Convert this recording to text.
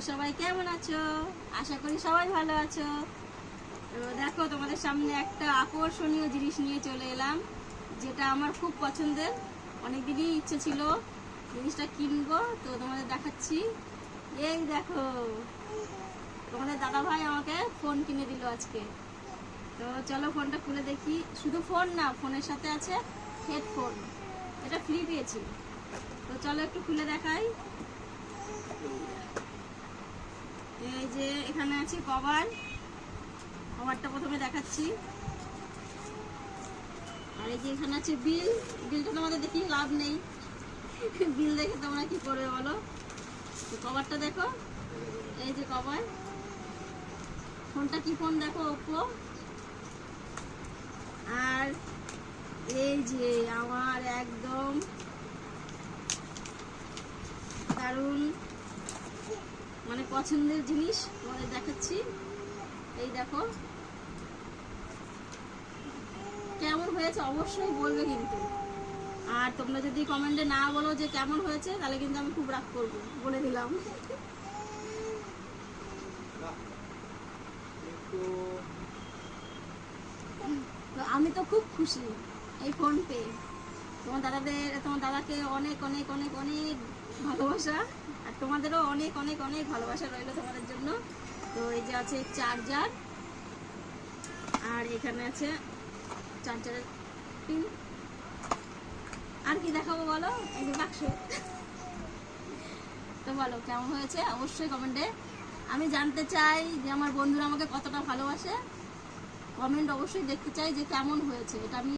সবাই কেমন আছো? আশা করি সবাই ভালো আছো। তো দেখো, তোমাদের সামনে একটা আকর্ষণীয় জিনিস নিয়ে চলে এলাম, যেটা আমার খুব পছন্দের। অনেকদিনই ইচ্ছে ছিল জিনিসটা কিনবো, তো তোমাদের দেখাচ্ছি। এই দেখো, তোমাদের দাদা ভাই আমাকে ফোন কিনে দিল আজকে। তো চলো ফোনটা খুলে দেখি। শুধু ফোন না, ফোনের সাথে আছে হেডফোন। এটা ফ্রি পেয়েছি। তো চলো একটু খুলে দেখাই। এই যে এখানে আছে কভারটা প্রথমে দেখাচ্ছি। আর এই যে এখানে আছে বিলটা তোমাদের দেখি লাভ নেই। বিল দেখে তোমরা কি করবে বলো। তো কভারটা দেখো, এই যে কভার। ফোনটা কি ফোন দেখো, ওপ্পো। আর এই যে আমার একদম দারুণ মানে পছন্দের জিনিস তোমাদের দেখাচ্ছি। এই দেখো কেমন হয়েছে অবশ্যই বলবে কিন্তু। আর তোমরা যদি কমেন্টে না বলো যে কেমন হয়েছে, তাহলে কিন্তু আমি খুব রাগ করবো, বলে দিলাম। তো আমি তো খুব খুশি এই ফোন পেয়ে। তোমার দাদাকে অনেক অনেক অনেক অনেক ভালোবাসা, আর তোমাদেরও অনেক অনেক অনেক ভালোবাসা রইল তোমাদের জন্য। তো এই যে আছে চার্জার, আর এখানে আছে চার্জারের পিন। আর কি দেখাবো বলো, এই যে বাক্স। তো বলো কেমন হয়েছে অবশ্যই কমেন্টে। আমি জানতে চাই যে আমার বন্ধুরা আমাকে কতটা ভালোবাসে। কমেন্ট অবশ্যই দেখতে চাই যে কেমন হয়েছে এটা। আমি